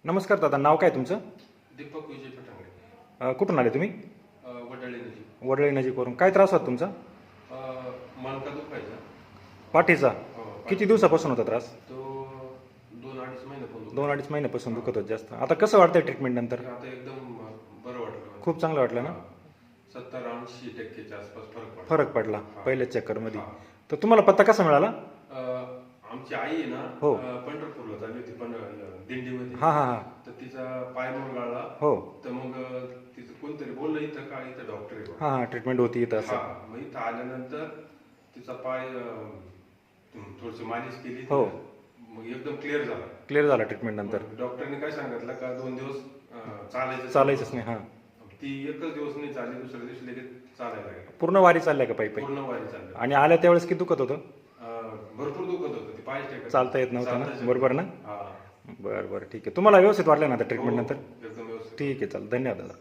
नमस्कार दादा, नाव काय तुमचं? दीपक विजय पटांगडे. कुठून आले तुम्ही? वडाळी नदी. वडळी नजीकवरून. काय त्रास होता तुमचा? मणका दुखायचा. पाठीचा? पाठी. किती दिवसापासून होता त्रास? तो 2-2.5 महिन्यापासून 2-2.5 महिन्यापासून दुखत होत जास्त. आता कसं वाटतंय ट्रीटमेंट नंतर? आता एकदम बरं वाटलं. खूप चांगलं वाटलं ना? 70-80% आसपास फरक पडला. फरक पडला पहिल्याच चक्करमध्ये. हा. तर तुम्हाला पत्ता कसा मिळाला? आमची आई आहे ना, हो. पंढरपूरला चालली होती पण दिंडीमध्ये. हां हां हां. तर तिचा पाय मुरगाळला. हो. तर मग तिचं कोणतरी बोललं इथं का इथं डॉक्टर आहे बा. हां हां, ट्रीटमेंट होती इथं असं. हा, मग इथं आल्यानंतर तिचा पाय थोडीशी मालिश केली. हो. मग एकदम क्लिअर झाला. क्लिअर झाला ट्रीटमेंट नंतर? डॉक्टरने काय सांगितलं का 2 दिवस चालायचंच नाही. हां. ती एकच दिवस नाही चालली, दुसऱ्या दिवशी लगेच चालायला लागली. पूर्ण वारी चालल्या का पायी पायी? पूर्ण वारी चालली. आणि आल्या त्यावेळेस किती दुखत होतं? भरपूर दुखत होतं. ती पाय टेकत चालता येत नव्हतं ना? चालता बरोबर ना? हा. बरं बरं, ठीक आहे. तुम्हाला व्यवस्थित वाटलं ना आता ट्रीटमेंट हो, नंतर? एकदम व्यवस्थित. ठीक आहे, चालेल. धन्यवाद दादा.